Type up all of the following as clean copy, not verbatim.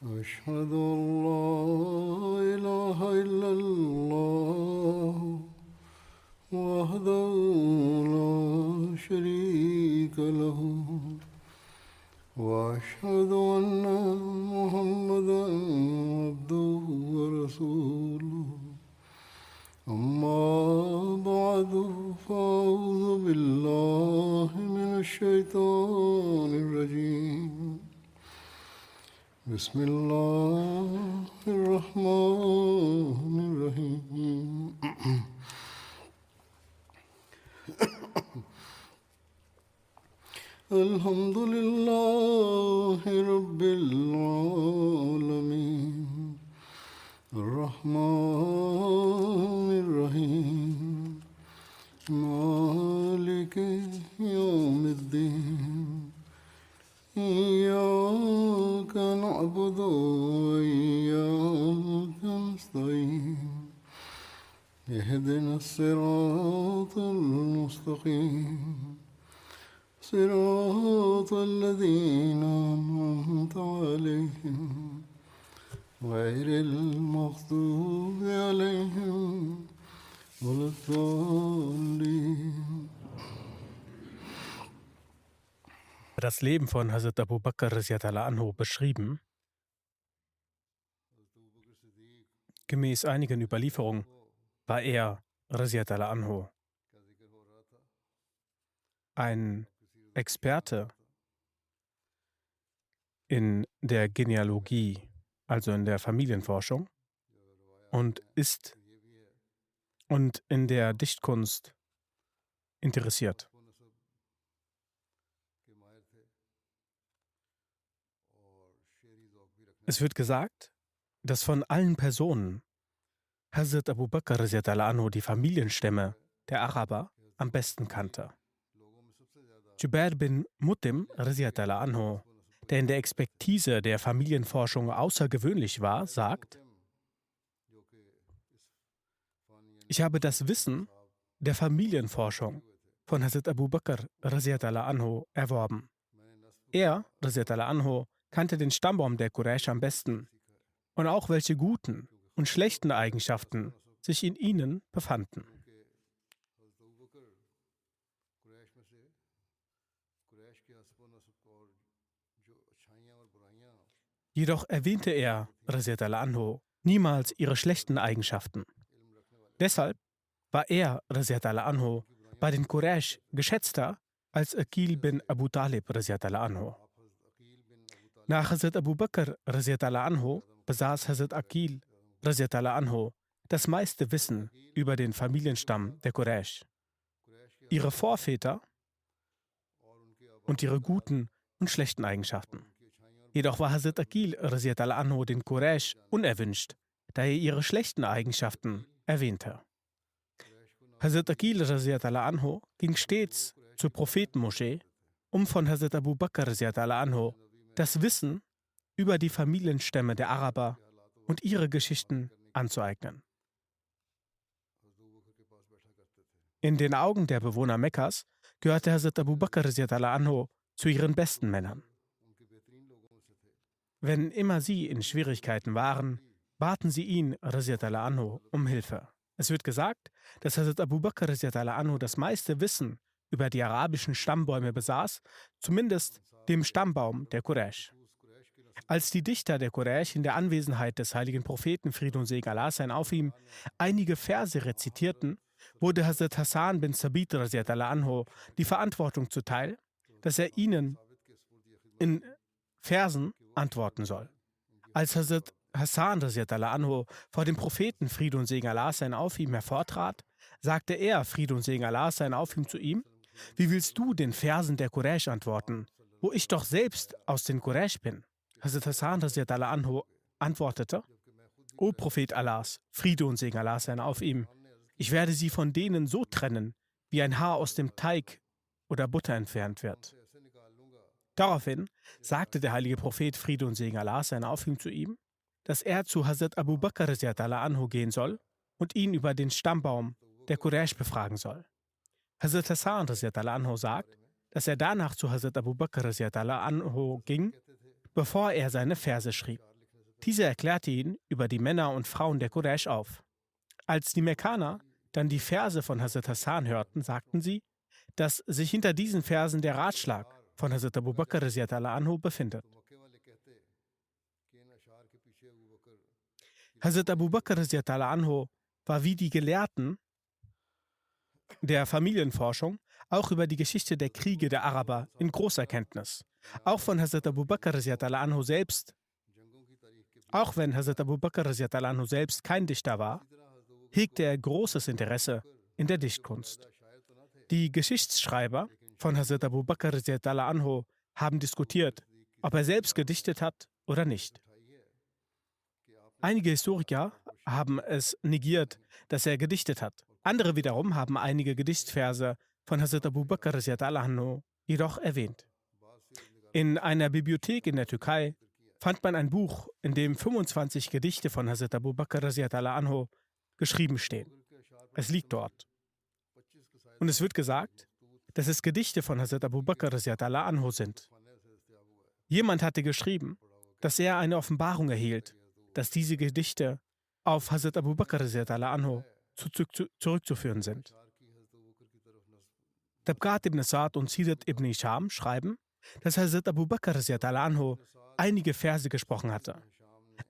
أشهد أن لا إله إلا الله وحده لا شريك له وأشهد أن محمدا عبده ورسوله أما بعد فأعوذ بالله من الشيطان الرجيم بسم الله الرحمن الرحيم الحمد لله رب العالمين الرحمن الرحيم مالك يوم الدين إياك نعبد وإياك نستعين اهدنا الصراط المستقيم صراط الذين أنعمت عليهم غير المغضوب عليهم ولا الضالين. Das Leben von Hazrat Abu Bakr radiallahu anhu beschrieben. Gemäß einigen Überlieferungen war er radiallahu anhu ein Experte in der Genealogie, also in der Familienforschung, und in der Dichtkunst interessiert. Es wird gesagt, dass von allen Personen Hazrat Abu Bakr radiallahu anhu die Familienstämme der Araber am besten kannte. Jubair bin Mut'im radiallahu anhu, der in der Expertise der Familienforschung außergewöhnlich war, sagt: Ich habe das Wissen der Familienforschung von Hazrat Abu Bakr radiallahu anhu erworben. Er radiallahu anhu kannte den Stammbaum der Quraysh am besten und auch welche guten und schlechten Eigenschaften sich in ihnen befanden. Jedoch erwähnte er radiallahu anhu niemals ihre schlechten Eigenschaften. Deshalb war er radiallahu anhu bei den Quraysh geschätzter als Aqil bin Abu Talib radiallahu anhu. Nach Hazrat Abu Bakr radiallahu anhu besaß Hazrat Aqil radiallahu anhu das meiste Wissen über den Familienstamm der Quraysh, ihre Vorväter und ihre guten und schlechten Eigenschaften. Jedoch war Hazrat Aqil radiallahu anhu den Quraysh unerwünscht, da er ihre schlechten Eigenschaften erwähnte. Hazrat Aqil radiallahu anhu ging stets zur Prophetenmoschee, um von Hazrat Abu Bakr radiallahu anhu das Wissen über die Familienstämme der Araber und ihre Geschichten anzueignen. In den Augen der Bewohner Mekkas gehörte Hazrat Abu Bakr radiallahu anhu zu ihren besten Männern. Wenn immer sie in Schwierigkeiten waren, baten sie ihn radiallahu anhu um Hilfe. Es wird gesagt, dass Hazrat Abu Bakr radiallahu anhu das meiste Wissen über die arabischen Stammbäume besaß, zumindest dem Stammbaum der Quraysh. Als die Dichter der Quraysh in der Anwesenheit des heiligen Propheten, Friede und Segen Allah seien auf ihm, einige Verse rezitierten, wurde Hazrat Hassan bin Sabit radiallahu anhu die Verantwortung zuteil, dass er ihnen in Versen antworten soll. Als Hazrat Hassan radiallahu anhu vor dem Propheten, Friede und Segen Allah seien auf ihm, hervortrat, sagte er, Friede und Segen Allah seien auf ihm, zu ihm: Wie willst du den Versen der Quraysh antworten, wo ich doch selbst aus den Quraysh bin? Hazrat Hassan radiallahu anhu antwortete: O Prophet Allahs, Friede und Segen Allah seien auf ihm, ich werde sie von denen so trennen, wie ein Haar aus dem Teig oder Butter entfernt wird. Daraufhin sagte der heilige Prophet, Friede und Segen Allah seien auf ihm, zu ihm, dass er zu Hazrat Abu Bakr radiallahu anhu gehen soll und ihn über den Stammbaum der Quraysh befragen soll. Hazrat Hassan radiallahu anhu sagt, dass er danach zu Hazrat Abu Bakr radiallahu anhu ging, bevor er seine Verse schrieb. Dieser erklärte ihn über die Männer und Frauen der Quraysh auf. Als die Mekkaner dann die Verse von Hazrat Hassan hörten, sagten sie, dass sich hinter diesen Versen der Ratschlag von Hazrat Abu Bakr radiallahu anhu befindet. Hazrat Abu Bakr radiallahu anhu war wie die Gelehrten der Familienforschung auch über die Geschichte der Kriege der Araber in großer Kenntnis. Auch von Hazrat Abu Bakr radiallahu anhu selbst, auch wenn Hazrat Abu Bakr radiallahu anhu selbst kein Dichter war, hegte er großes Interesse in der Dichtkunst. Die Geschichtsschreiber von Hazrat Abu Bakr radiallahu anhu haben diskutiert, ob er selbst gedichtet hat oder nicht. Einige Historiker haben es negiert, dass er gedichtet hat. Andere wiederum haben einige Gedichtverse von Hazrat Abu Bakr radiallahu anhu jedoch erwähnt. In einer Bibliothek in der Türkei fand man ein Buch, in dem 25 Gedichte von Hazrat Abu Bakr radiallahu anhu geschrieben stehen. Es liegt dort. Und es wird gesagt, dass es Gedichte von Hazrat Abu Bakr radiallahu anhu sind. Jemand hatte geschrieben, dass er eine Offenbarung erhielt, dass diese Gedichte auf Hazrat Abu Bakr radiallahu anhu zurückzuführen sind. Tabqat ibn Sa'd und Sirat ibn Hisham schreiben, dass Hazrat Abu Bakr radiallahu anhu einige Verse gesprochen hatte.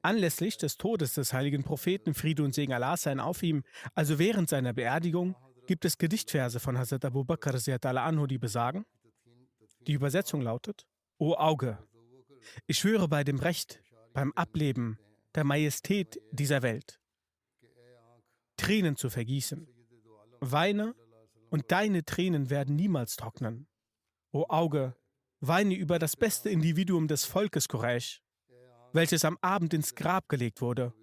Anlässlich des Todes des heiligen Propheten, Friede und Segen Allah seien auf ihm, also während seiner Beerdigung, gibt es Gedichtverse von Hazrat Abu Bakr radiallahu anhu, die besagen. Die Übersetzung lautet: O Auge, ich schwöre bei dem Recht, beim Ableben der Majestät dieser Welt, Tränen zu vergießen. Weine, und deine Tränen werden niemals trocknen. O Auge, weine über das beste Individuum des Volkes Quraysh, welches am Abend ins Grab gelegt wurde.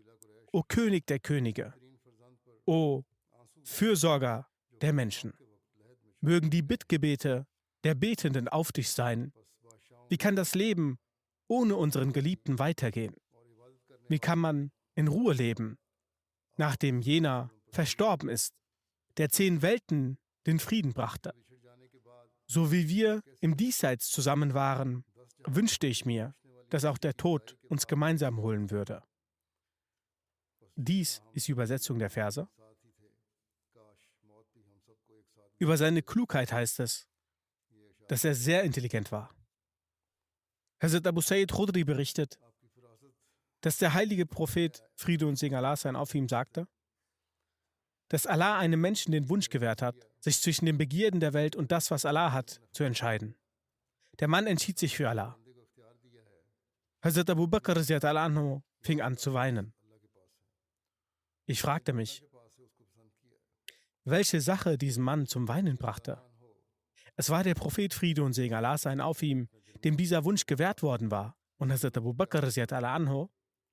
O König der Könige, o Fürsorger der Menschen, mögen die Bittgebete der Betenden auf dich sein. Wie kann das Leben ohne unseren Geliebten weitergehen? Wie kann man in Ruhe leben, nachdem jener verstorben ist, der 10 Welten den Frieden brachte? So wie wir im Diesseits zusammen waren, wünschte ich mir, dass auch der Tod uns gemeinsam holen würde. Dies ist die Übersetzung der Verse. Über seine Klugheit heißt es, dass er sehr intelligent war. Hazrat Abu Sa'id Khudri berichtet, dass der heilige Prophet, Friede und Segen Allah seien auf ihm, sagte, dass Allah einem Menschen den Wunsch gewährt hat, sich zwischen den Begierden der Welt und das, was Allah hat, zu entscheiden. Der Mann entschied sich für Allah. Hazrat Abu Bakr radiallahu anhu fing an zu weinen. Ich fragte mich, welche Sache diesen Mann zum Weinen brachte. Es war der Prophet, Friede und Segen Allah seien auf ihm, dem dieser Wunsch gewährt worden war. Und Hazrat Abu Bakr radiallahu anhu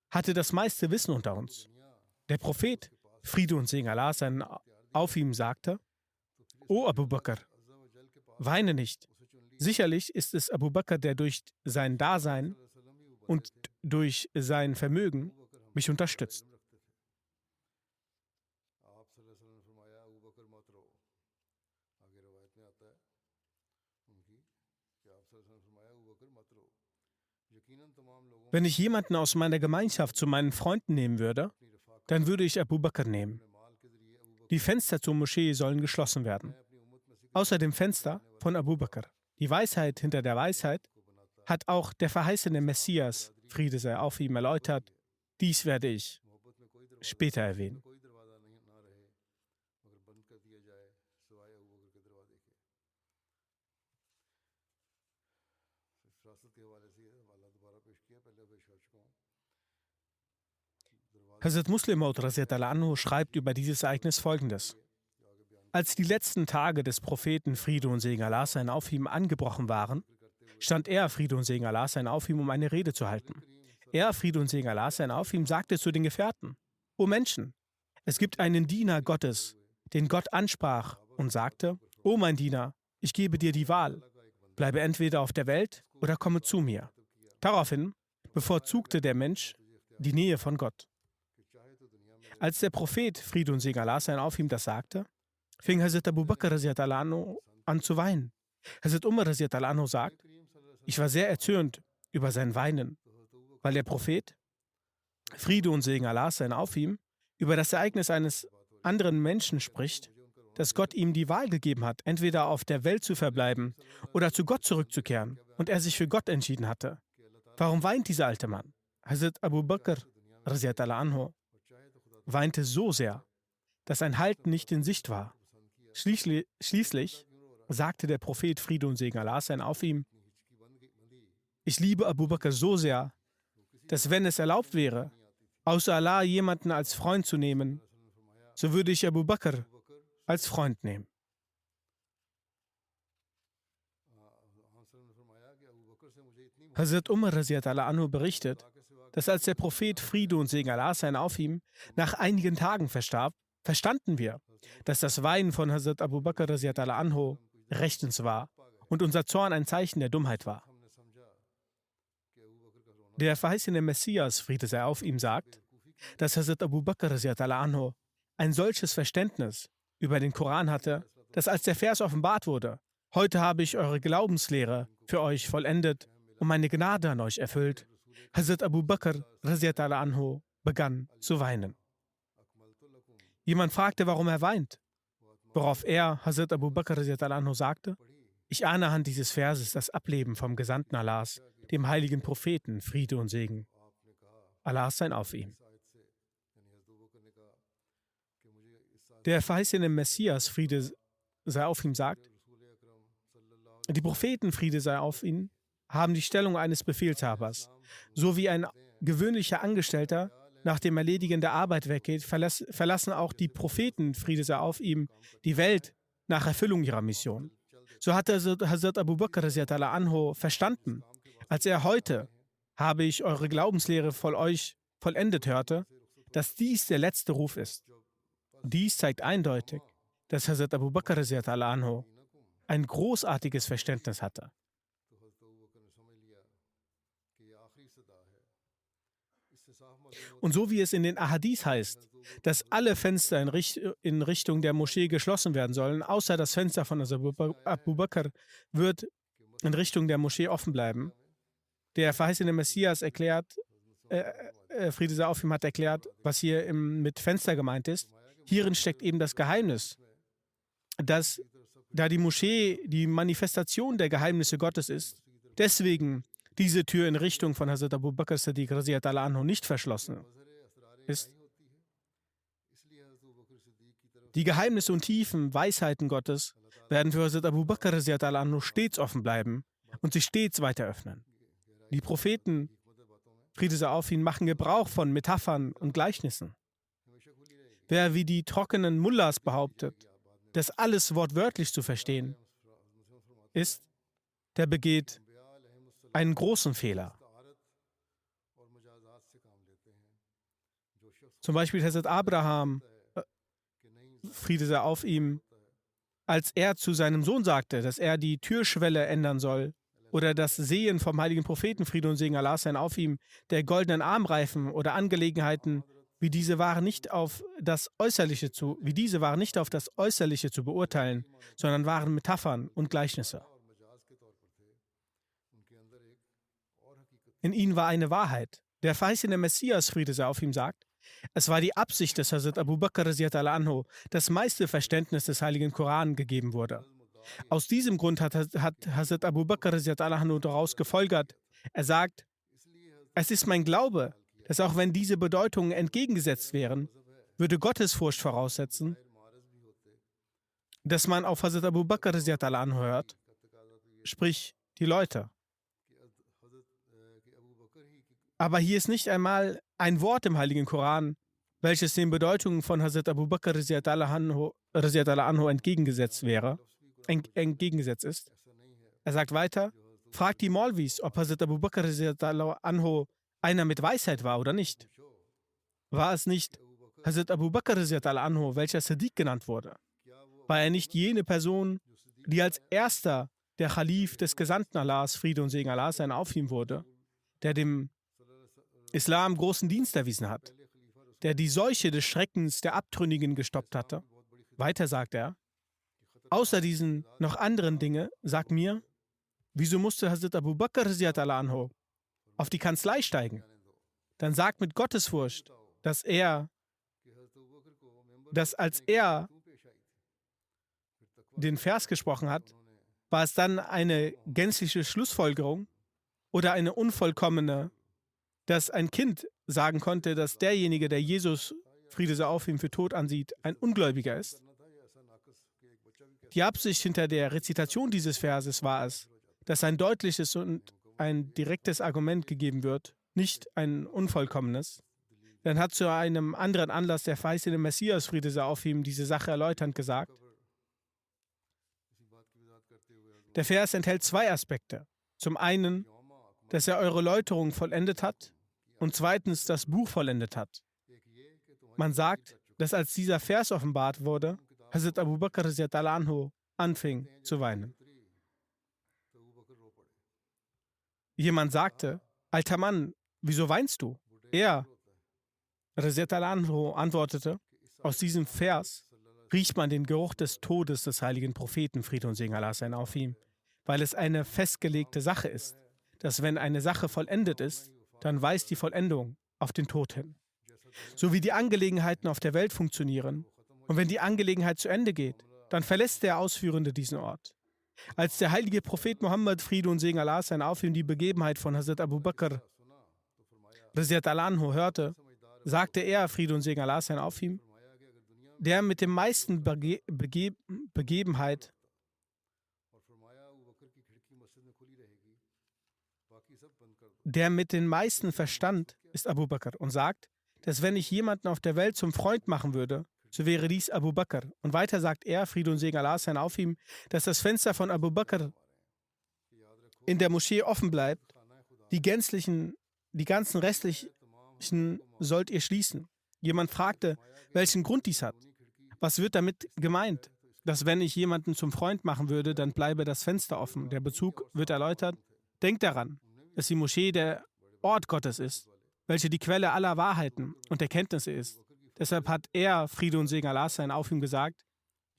hatte das meiste Wissen unter uns. Der Prophet, Friede und Segen Allah seien auf ihm, sagte: O Abu Bakr, weine nicht. Sicherlich ist es Abu Bakr, der durch sein Dasein und durch sein Vermögen mich unterstützt. Wenn ich jemanden aus meiner Gemeinschaft zu meinen Freunden nehmen würde, dann würde ich Abu Bakr nehmen. Die Fenster zur Moschee sollen geschlossen werden. Außer dem Fenster von Abu Bakr. Die Weisheit hinter der Weisheit hat auch der verheißene Messias, Friede sei auf ihm, erläutert. Dies werde ich später erwähnen. Hazrat Muslim Maud radiallahu anhu schreibt über dieses Ereignis Folgendes: Als die letzten Tage des Propheten, Friede und Segen Allah seien auf ihm, angebrochen waren, stand er, Friede und Segen Allah seien auf ihm, um eine Rede zu halten. Er, Friede und Segen Allah seien auf ihm, sagte zu den Gefährten: O Menschen, es gibt einen Diener Gottes, den Gott ansprach und sagte: O mein Diener, ich gebe dir die Wahl. Bleibe entweder auf der Welt oder komme zu mir. Daraufhin bevorzugte der Mensch die Nähe von Gott. Als der Prophet, Friede und Segen Allah seien auf ihm, das sagte, fing Hazrat Abu Bakr radiallahu anhu an zu weinen. Hazrat Umar radiallahu anhu sagt: Ich war sehr erzürnt über sein Weinen, weil der Prophet, Friede und Segen Allahs seien auf ihm, über das Ereignis eines anderen Menschen spricht, dass Gott ihm die Wahl gegeben hat, entweder auf der Welt zu verbleiben oder zu Gott zurückzukehren, und er sich für Gott entschieden hatte. Warum weint dieser alte Mann? Hazrat Abu Bakr radiallahu anhu weinte so sehr, dass ein Halt nicht in Sicht war. Schließlich sagte der Prophet, Friede und Segen Allahs seien auf ihm: Ich liebe Abu Bakr so sehr, dass, wenn es erlaubt wäre, außer Allah jemanden als Freund zu nehmen, so würde ich Abu Bakr als Freund nehmen. Hazrat Umar radiallahu anhu berichtet, dass als der Prophet, Friede und Segen Allahs seien auf ihm, nach einigen Tagen verstarb, verstanden wir, dass das Weinen von Hazrat Abu Bakr radiallahu anhu rechtens war und unser Zorn ein Zeichen der Dummheit war. Der verheißene Messias, Friede sei auf ihm, sagt, dass Hazrat Abu Bakr radiallahu anhu ein solches Verständnis über den Koran hatte, dass, als der Vers offenbart wurde: Heute habe ich eure Glaubenslehre für euch vollendet und meine Gnade an euch erfüllt, Hazrat Abu Bakr radiallahu anhu begann zu weinen. Jemand fragte, warum er weint, worauf er, Hazrat Abu Bakr radiallahu anhu, sagte: Ich ahne anhand dieses Verses das Ableben vom Gesandten Allahs, dem heiligen Propheten, Friede und Segen Allahs seien auf ihm. Der verheißene Messias, Friede sei auf ihm, sagt: Die Propheten, Friede sei auf ihnen, haben die Stellung eines Befehlshabers. So wie ein gewöhnlicher Angestellter nach dem Erledigen der Arbeit weggeht, verlassen auch die Propheten, Friede sei auf ihm, die Welt nach Erfüllung ihrer Mission. So hatte Hazrat Abu Bakr radiallahu anhu verstanden, als er: Heute habe ich eure Glaubenslehre vollendet hörte, dass dies der letzte Ruf ist. Dies zeigt eindeutig, dass Hazrat Abu Bakr radiallahu anhu ein großartiges Verständnis hatte. Und so wie es in den Ahadith heißt, dass alle Fenster in Richtung der Moschee geschlossen werden sollen, außer das Fenster von Abu Bakr wird in Richtung der Moschee offen bleiben. Der verheißene Messias erklärt, Friede sei auf ihm, hat erklärt, was hier mit Fenster gemeint ist. Hierin steckt eben das Geheimnis, dass, da die Moschee die Manifestation der Geheimnisse Gottes ist, deswegen diese Tür in Richtung von Hazrat Abu Bakr Siddiq radiallahu anhu nicht verschlossen ist. Die Geheimnisse und tiefen Weisheiten Gottes werden für Hazrat Abu Bakr radiallahu anhu stets offen bleiben und sich stets weiter öffnen. Die Propheten, Friede sei auf ihnen, machen Gebrauch von Metaphern und Gleichnissen. Wer wie die trockenen Mullahs behauptet, dass alles wortwörtlich zu verstehen ist, der begeht einen großen Fehler. Zum Beispiel Hazrat Abraham, Friede sei auf ihm, als er zu seinem Sohn sagte, dass er die Türschwelle ändern soll, oder das Sehen vom heiligen Propheten, Friede und Segen Allahs seien auf ihm, der goldenen Armreifen oder Angelegenheiten, wie diese waren nicht auf das Äußerliche zu beurteilen, sondern waren Metaphern und Gleichnisse. In ihnen war eine Wahrheit. Der verheißene Messias, Friede sei auf ihm, sagt: Es war die Absicht des Hazrat Abu Bakr radiallahu anhu, das meiste Verständnis des heiligen Koran gegeben wurde. Aus diesem Grund hat Hazrat Abu Bakr radiallahu anhu daraus gefolgert. Er sagt: Es ist mein Glaube, dass auch wenn diese Bedeutungen entgegengesetzt wären, würde Gottesfurcht voraussetzen, dass man auf Hazrat Abu Bakr radiallahu anhu hört, sprich die Leute. Aber hier ist nicht einmal ein Wort im heiligen Koran, welches den Bedeutungen von Hazrat Abu Bakr radiallahu anhu entgegengesetzt ist. Er sagt weiter: Fragt die Maulvis, ob Hazrat Abu Bakr radiallahu anhu einer mit Weisheit war oder nicht. War es nicht Hazrat Abu Bakr radiallahu anhu, welcher Siddiq genannt wurde? War er nicht jene Person, die als erster der Khalif des Gesandten Allahs, Friede und Segen Allahs seien auf ihm wurde, der dem Islam großen Dienst erwiesen hat, der die Seuche des Schreckens der Abtrünnigen gestoppt hatte? Weiter sagt er: Außer diesen noch anderen Dinge, sag mir, wieso musste Hazrat Abu Bakr radiallahu anhu auf die Kanzlei steigen? dann sagt mit Gottesfurcht, dass als er den Vers gesprochen hat, war es dann eine gänzliche Schlussfolgerung oder eine unvollkommene, dass ein Kind sagen konnte, dass derjenige, der Jesus, Friede sei auf ihm, für tot ansieht, ein Ungläubiger ist. Die Absicht hinter der Rezitation dieses Verses war es, dass ein deutliches und ein direktes Argument gegeben wird, nicht ein unvollkommenes. Dann hat zu einem anderen Anlass der verheißene Messias, Friede sei auf ihm, diese Sache erläuternd gesagt. Der Vers enthält zwei Aspekte. Zum einen, dass er eure Läuterung vollendet hat und zweitens das Buch vollendet hat. Man sagt, dass als dieser Vers offenbart wurde, Hazrat Abu Bakr radhiyallahu anhu anfing zu weinen. Jemand sagte, alter Mann, wieso weinst du? Er, radhiyallahu anhu, antwortete, aus diesem Vers riecht man den Geruch des Todes des heiligen Propheten, Friede und Segen Allah sein auf ihm, weil es eine festgelegte Sache ist, dass wenn eine Sache vollendet ist, dann weist die Vollendung auf den Tod hin. So wie die Angelegenheiten auf der Welt funktionieren und wenn die Angelegenheit zu Ende geht, dann verlässt der Ausführende diesen Ort. Als der heilige Prophet Muhammad, Friede und Segen Allah sein auf ihm, die Begebenheit von Hazrat Abu Bakr radhiyallahu anhu hörte, sagte er, Friede und Segen Allah sein auf ihm, der mit dem meisten Begebenheit der mit den meisten Verstand ist Abu Bakr und sagt, dass wenn ich jemanden auf der Welt zum Freund machen würde, so wäre dies Abu Bakr. Und weiter sagt er, Friede und Segen Allah sein auf ihm, dass das Fenster von Abu Bakr in der Moschee offen bleibt. Die ganzen restlichen sollt ihr schließen. Jemand fragte, welchen Grund dies hat. Was wird damit gemeint? Dass wenn ich jemanden zum Freund machen würde, dann bleibe das Fenster offen. Der Bezug wird erläutert. Denkt daran, dass die Moschee der Ort Gottes ist, welche die Quelle aller Wahrheiten und Erkenntnisse ist. Deshalb hat er, Friede und Segen Allah sein auf ihm, gesagt,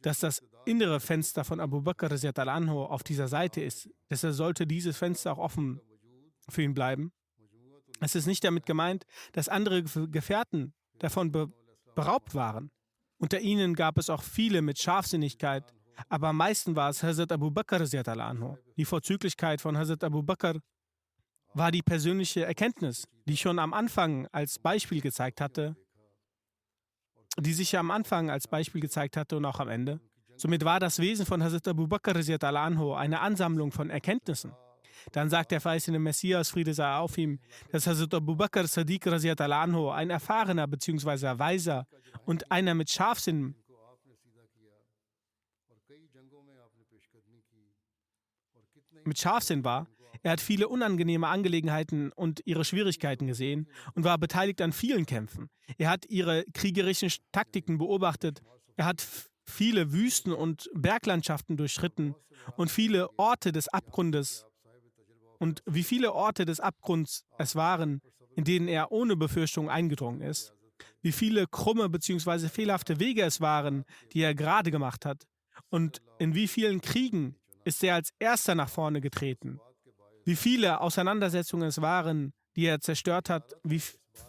dass das innere Fenster von Abu Bakr radhiyallahu anhu auf dieser Seite ist. Deshalb sollte dieses Fenster auch offen für ihn bleiben. Es ist nicht damit gemeint, dass andere Gefährten davon beraubt waren. Unter ihnen gab es auch viele mit Scharfsinnigkeit, aber am meisten war es Hazrat Abu Bakr radhiyallahu anhu. Die Vorzüglichkeit von Hazrat Abu Bakr war die persönliche Erkenntnis, die schon am Anfang als Beispiel gezeigt hatte, und auch am Ende. Somit war das Wesen von Hazrat Abu Bakr radhiyallahu anhu eine Ansammlung von Erkenntnissen. Dann sagt der verheißene Messias, Friede sei auf ihm, dass Hazrat Abu Bakr Sadiq radhiyallahu anhu ein erfahrener bzw. Weiser und einer mit Scharfsinn war. Er hat viele unangenehme Angelegenheiten und ihre Schwierigkeiten gesehen und war beteiligt an vielen Kämpfen. Er hat ihre kriegerischen Taktiken beobachtet. Er hat viele Wüsten und Berglandschaften durchschritten und viele Orte des Abgrundes. Und wie viele Orte des Abgrunds es waren, in denen er ohne Befürchtung eingedrungen ist. Wie viele krumme bzw. fehlerhafte Wege es waren, die er gerade gemacht hat. Und in wie vielen Kriegen ist er als Erster nach vorne getreten. Wie viele Auseinandersetzungen es waren, die er zerstört hat,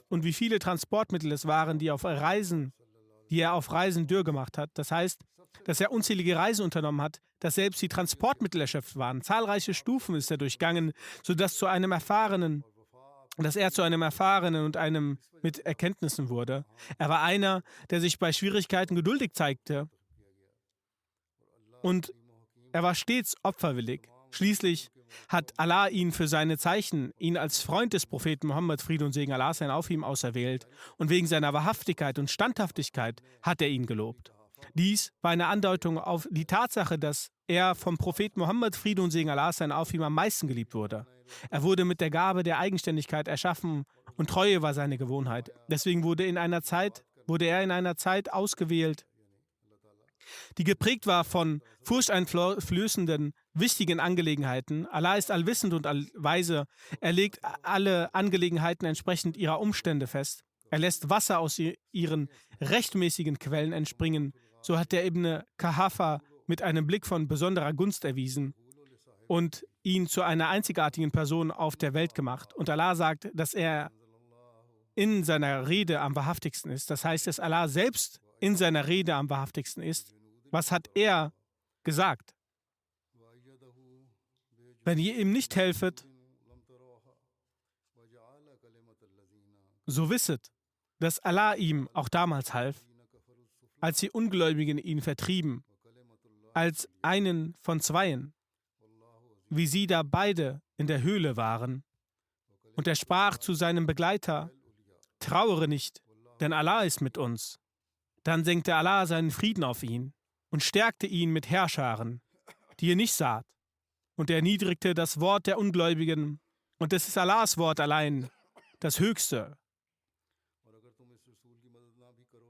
und wie viele Transportmittel es waren, die er auf Reisen dürr gemacht hat. Das heißt, dass er unzählige Reisen unternommen hat, dass selbst die Transportmittel erschöpft waren. Zahlreiche Stufen ist er durchgangen, sodass er zu einem Erfahrenen und einem mit Erkenntnissen wurde. Er war einer, der sich bei Schwierigkeiten geduldig zeigte und er war stets opferwillig. Schließlich hat Allah ihn für seine Zeichen, ihn als Freund des Propheten Muhammad, Friede und Segen Allah sein auf ihm, auserwählt und wegen seiner Wahrhaftigkeit und Standhaftigkeit hat er ihn gelobt. Dies war eine Andeutung auf die Tatsache, dass er vom Propheten Muhammad, Friede und Segen Allah sein auf ihm, am meisten geliebt wurde. Er wurde mit der Gabe der Eigenständigkeit erschaffen und Treue war seine Gewohnheit. Deswegen wurde er in einer Zeit ausgewählt, die geprägt war von furchteinflößenden, wichtigen Angelegenheiten. Allah ist allwissend und allweise. Er legt alle Angelegenheiten entsprechend ihrer Umstände fest. Er lässt Wasser aus ihren rechtmäßigen Quellen entspringen. So hat der Ibn Kahafa mit einem Blick von besonderer Gunst erwiesen und ihn zu einer einzigartigen Person auf der Welt gemacht. Und Allah sagt, dass er in seiner Rede am wahrhaftigsten ist, das heißt, dass Allah selbst in seiner Rede am wahrhaftigsten ist, was hat er gesagt? Wenn ihr ihm nicht helfet, so wisset, dass Allah ihm auch damals half, als die Ungläubigen ihn vertrieben, als einen von zweien, wie sie da beide in der Höhle waren. Und er sprach zu seinem Begleiter: Trauere nicht, denn Allah ist mit uns. Dann senkte Allah seinen Frieden auf ihn und stärkte ihn mit Heerscharen, die ihr nicht saht, und erniedrigte das Wort der Ungläubigen. Und es ist Allahs Wort allein, das Höchste.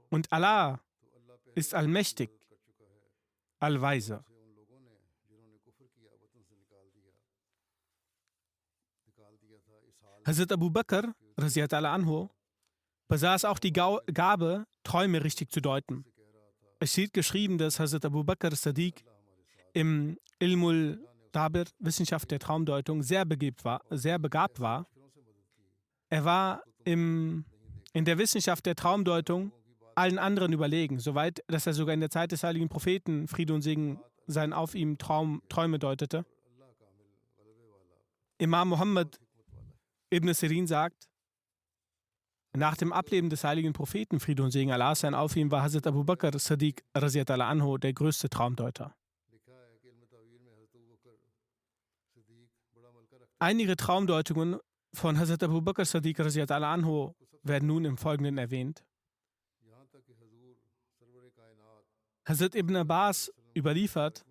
Und Allah ist allmächtig, allweise. Hazrat Abu Bakr, radiallahu anhu, besaß auch die Gabe, Träume richtig zu deuten. Es steht geschrieben, dass Hazrat Abu Bakr Sadiq im Ilmul Dabir, Wissenschaft der Traumdeutung, sehr begabt war. Er war in der Wissenschaft der Traumdeutung allen anderen überlegen, soweit, dass er sogar in der Zeit des heiligen Propheten, Friede und Segen seien auf ihm, Träume deutete. Imam Muhammad ibn Sirin sagt, nach dem Ableben des heiligen Propheten, Friede und Segen Allah seien auf ihm, war Hazrat Abu Bakr Sadiq radiallahu anhu der größte Traumdeuter. Einige Traumdeutungen von Hazrat Abu Bakr Sadiq radiallahu anhu werden nun im Folgenden erwähnt. Hazrat Ibn Abbas überliefert,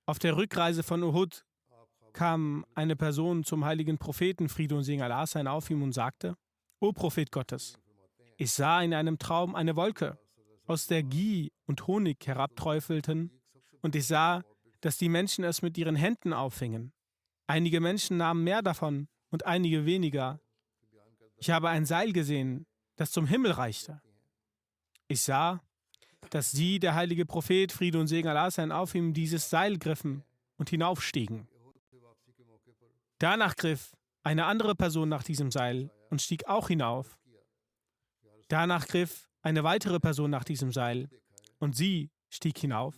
auf der Rückreise von Uhud kam eine Person zum heiligen Propheten, Friede und Segen Allah seien auf ihm, und sagte: O Prophet Gottes, ich sah in einem Traum eine Wolke, aus der Ghee und Honig herabträufelten, und ich sah, dass die Menschen es mit ihren Händen auffingen. Einige Menschen nahmen mehr davon und einige weniger. Ich habe ein Seil gesehen, das zum Himmel reichte. Ich sah, dass sie, der heilige Prophet, Friede und Segen Allah seien auf ihm, dieses Seil griffen und hinaufstiegen. Danach griff eine andere Person nach diesem Seil und stieg auch hinauf. Danach griff eine weitere Person nach diesem Seil und sie stieg hinauf.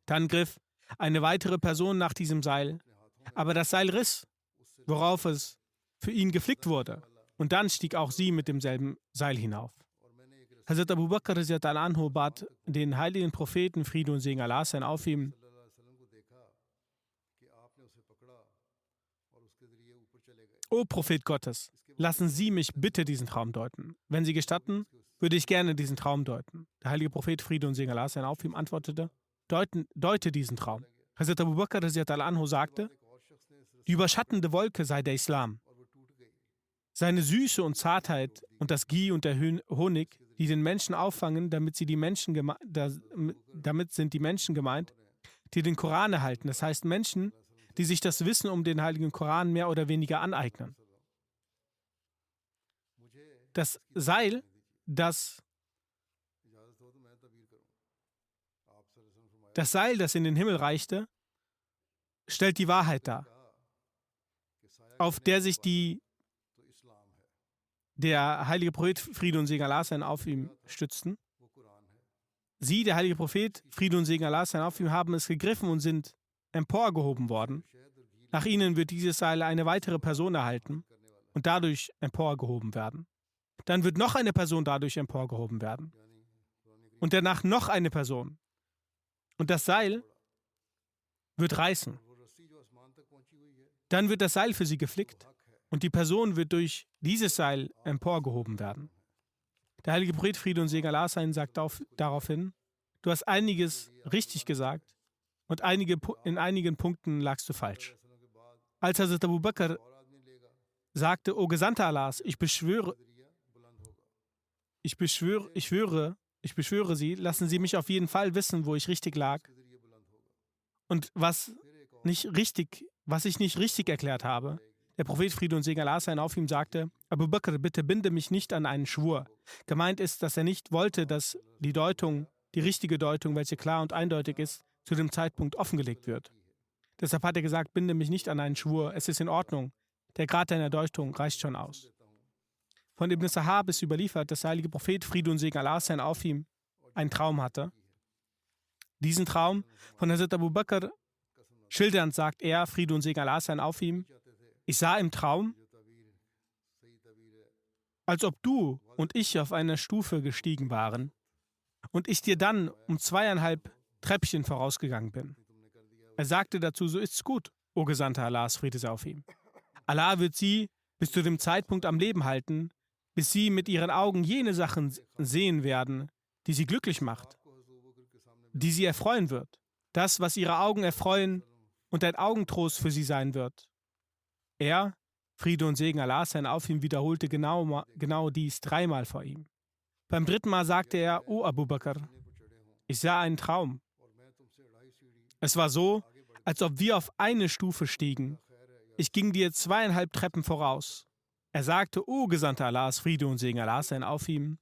Dann griff eine weitere Person nach diesem Seil, aber das Seil riss, worauf es für ihn geflickt wurde. Und dann stieg auch sie mit demselben Seil hinauf. Hazrat Abu Bakr radiallahu anhu bat den heiligen Propheten, Friede und Segen Allah seien auf ihm: O Prophet Gottes, lassen Sie mich bitte diesen Traum deuten. Wenn Sie gestatten, würde ich gerne diesen Traum deuten. Der heilige Prophet, Friede und Segen Allah seien auf ihm, antwortete: Deute diesen Traum. Hazrat Abu Bakr radiallahu anhu sagte: Die überschattende Wolke sei der Islam. Seine Süße und Zartheit und das Ghee und der Honig, die den Menschen auffangen, damit sind die Menschen gemeint, die den Koran erhalten. Das heißt Menschen, die sich das Wissen um den heiligen Koran mehr oder weniger aneignen. Das Seil, das in den Himmel reichte, stellt die Wahrheit dar, auf der sich der heilige Prophet, Friede und Segen Allah seien auf ihm, stützten. Sie, der heilige Prophet, Friede und Segen Allah seien auf ihm, haben es gegriffen und sind emporgehoben worden. Nach ihnen wird dieses Seil eine weitere Person erhalten und dadurch emporgehoben werden. Dann wird noch eine Person dadurch emporgehoben werden. Und danach noch eine Person. Und das Seil wird reißen. Dann wird das Seil für sie geflickt und die Person wird durch dieses Seil emporgehoben werden. Der heilige Prophet, Friede und Segen Allah seien, sagt daraufhin: Du hast einiges richtig gesagt und in einigen Punkten lagst du falsch. Als Hazrat Abu Bakr sagte: O Gesandter Allahs, ich beschwöre Sie, lassen Sie mich auf jeden Fall wissen, wo ich richtig lag und was ich nicht richtig erklärt habe. Der Prophet, Friede und Segen Allah seien auf ihm, sagte: Abu Bakr, bitte binde mich nicht an einen Schwur. Gemeint ist, dass er nicht wollte, dass die richtige Deutung, welche klar und eindeutig ist, zu dem Zeitpunkt offengelegt wird. Deshalb hat er gesagt: Binde mich nicht an einen Schwur, es ist in Ordnung. Der Grad deiner Deutung reicht schon aus. Von Ibn Sahab ist überliefert, dass der heilige Prophet, Friede und Segen Allah sein auf ihm, einen Traum hatte. Diesen Traum von Hazrat Abu Bakr schildernd sagt er, Friede und Segen Allah sein auf ihm, ich sah im Traum, als ob du und ich auf eine Stufe gestiegen waren und ich dir dann um 2,5 Treppchen vorausgegangen bin. Er sagte dazu, so ist's gut, o Gesandter Allahs, Friede sei auf ihm. Allah wird sie bis zu dem Zeitpunkt am Leben halten, bis sie mit ihren Augen jene Sachen sehen werden, die sie glücklich macht, die sie erfreuen wird. Das, was ihre Augen erfreuen und ein Augentrost für sie sein wird. Er, Friede und Segen Allah sein auf ihm, wiederholte genau dies 3-mal vor ihm. Beim 3. Mal sagte er, O Abu Bakr, ich sah einen Traum. Es war so, als ob wir auf eine Stufe stiegen. Ich ging dir 2,5 Treppen voraus. Er sagte, O Gesandter Allahs, Friede und Segen Allah sein auf ihm,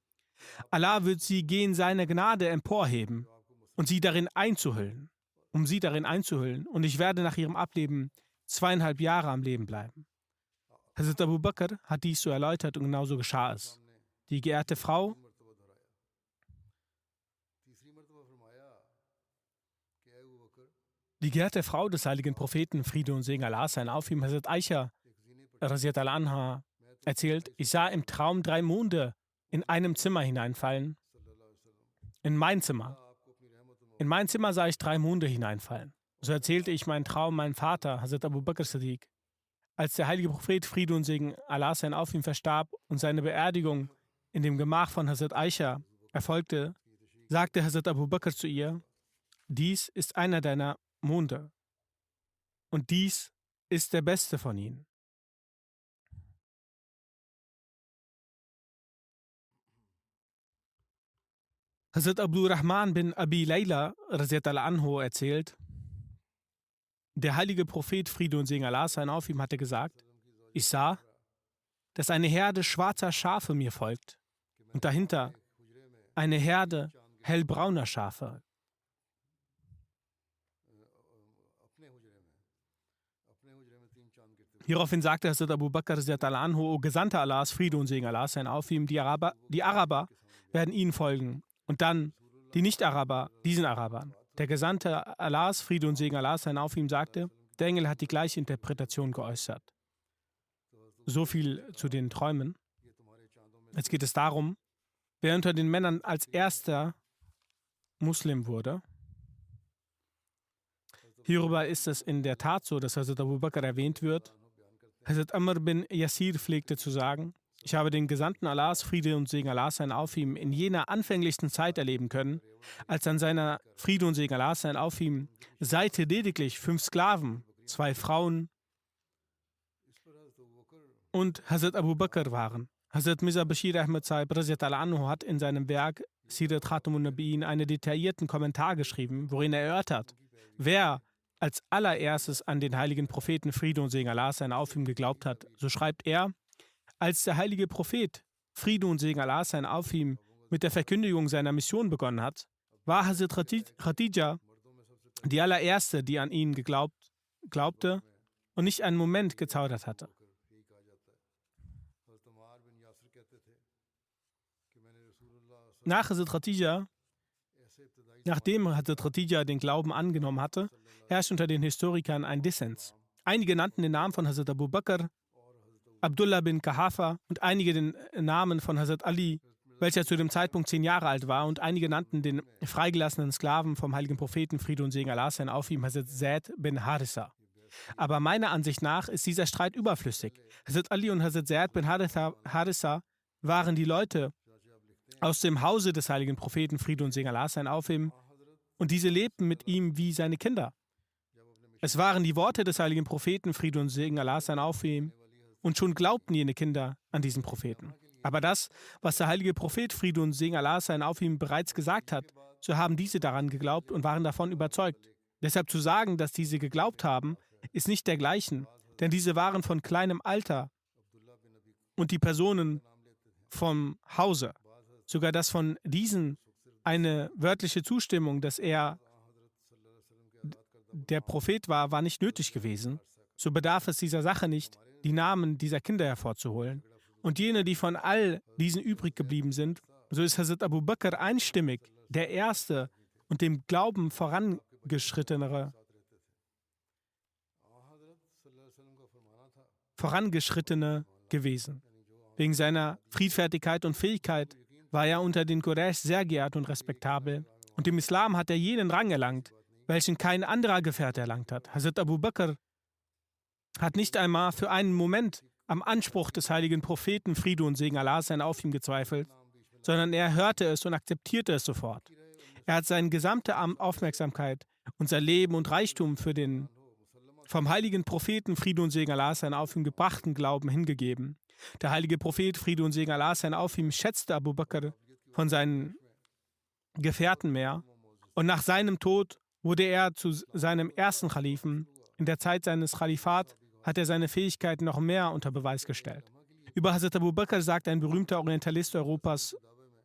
Allah wird sie gegen seine Gnade emporheben und sie darin einzuhüllen, und ich werde nach ihrem Ableben 2,5 Jahre am Leben bleiben. Hazrat Abu Bakr hat dies so erläutert und genauso geschah es. Die geehrte Frau des heiligen Propheten, Friede und Segen Allah sein auf ihm, Hazrat Aisha Radhiyallahu anha, erzählt, ich sah im Traum 3 Monde in einem Zimmer hineinfallen. In mein Zimmer sah ich 3 Monde hineinfallen. So erzählte ich meinen Traum meinem Vater, Hazrat Abu Bakr Siddiq. Als der heilige Prophet, Friede und Segen Allah sein auf ihm, verstarb und seine Beerdigung in dem Gemach von Hazrat Aisha erfolgte, sagte Hazrat Abu Bakr zu ihr, dies ist einer deiner Monde und dies ist der beste von ihnen. Hazrat Abdul Rahman bin Abi Layla Radhiyallahu anhu erzählt, der heilige Prophet, Friede und Segen Allah sein auf ihm, hatte gesagt, ich sah, dass eine Herde schwarzer Schafe mir folgt und dahinter eine Herde hellbrauner Schafe. Hieraufhin sagte Hazrat Abu Bakr Radhiyallahu anhu, O Gesandter Allahs, Friede und Segen Allah sein auf ihm, die Araber werden ihnen folgen und dann die Nicht-Araber, diesen Arabern. Der Gesandte Allahs, Friede und Segen Allah sein auf ihm, sagte, der Engel hat die gleiche Interpretation geäußert. So viel zu den Träumen. Jetzt geht es darum, wer unter den Männern als erster Muslim wurde. Hierüber ist es in der Tat so, dass Hazrat Abu Bakr erwähnt wird. Hazrat Amr bin Yasir pflegte zu sagen, ich habe den Gesandten Allahs, Friede und Segen Allah sein auf ihm, in jener anfänglichsten Zeit erleben können, als an seiner Friede und Segen Allah sein auf ihm Seite lediglich 5 Sklaven, 2 Frauen und Hazrat Abu Bakr waren. Hazrat Mirza Bashir Ahmad Sahib Radhiyallahu anhu hat in seinem Werk Sirat Khatamun Nabiyyin einen detaillierten Kommentar geschrieben, worin er erörtert, wer als allererstes an den heiligen Propheten, Friede und Segen Allah sein auf ihm, geglaubt hat. So schreibt er, als der heilige Prophet, Friede und Segen Allah sein auf ihm, mit der Verkündigung seiner Mission begonnen hat, war Hazrat Khadija die allererste, die an ihn glaubte und nicht einen Moment gezaudert hatte. Nachdem Hazrat Khadija den Glauben angenommen hatte, herrscht unter den Historikern ein Dissens. Einige nannten den Namen von Hazrat Abu Bakr, Abdullah bin Kahafa und einige den Namen von Hazrat Ali, welcher zu dem Zeitpunkt 10 Jahre alt war, und einige nannten den freigelassenen Sklaven vom heiligen Propheten, Friede und Segen Allah sein auf ihm, Hazrat Zaid bin Harissa. Aber meiner Ansicht nach ist dieser Streit überflüssig. Hazrat Ali und Hazrat Zaid bin Harissa waren die Leute aus dem Hause des heiligen Propheten, Friede und Segen Allah sein auf ihm, und diese lebten mit ihm wie seine Kinder. Es waren die Worte des heiligen Propheten, Friede und Segen Allah sein auf ihm, und schon glaubten jene Kinder an diesen Propheten. Aber das, was der heilige Prophet, Friede und Segen Allah sein auf ihm, bereits gesagt hat, so haben diese daran geglaubt und waren davon überzeugt. Deshalb zu sagen, dass diese geglaubt haben, ist nicht dergleichen, denn diese waren von kleinem Alter und die Personen vom Hause. Sogar das von diesen eine wörtliche Zustimmung, dass er der Prophet war, war nicht nötig gewesen. So bedarf es dieser Sache nicht, die Namen dieser Kinder hervorzuholen. und jene, die von all diesen übrig geblieben sind, so ist Hazrat Abu Bakr einstimmig der Erste und dem Glauben vorangeschrittene gewesen. Wegen seiner Friedfertigkeit und Fähigkeit war er unter den Quraysh sehr geehrt und respektabel. Und im Islam hat er jenen Rang erlangt, welchen kein anderer Gefährte erlangt hat. Hazrat Abu Bakr hat nicht einmal für einen Moment am Anspruch des heiligen Propheten, Friede und Segen Allah sein auf ihm gezweifelt, sondern er hörte es und akzeptierte es sofort. Er hat seine gesamte Aufmerksamkeit und sein Leben und Reichtum für den vom heiligen Propheten, Friede und Segen Allah sein auf ihm gebrachten Glauben hingegeben. Der heilige Prophet, Friede und Segen Allah sein auf ihm, schätzte Abu Bakr von seinen Gefährten mehr. Und nach seinem Tod wurde er zu seinem ersten Khalifen. In der Zeit seines Khalifat hat er seine Fähigkeiten noch mehr unter Beweis gestellt. Über Hazrat Abu Bakr sagt ein berühmter Orientalist Europas,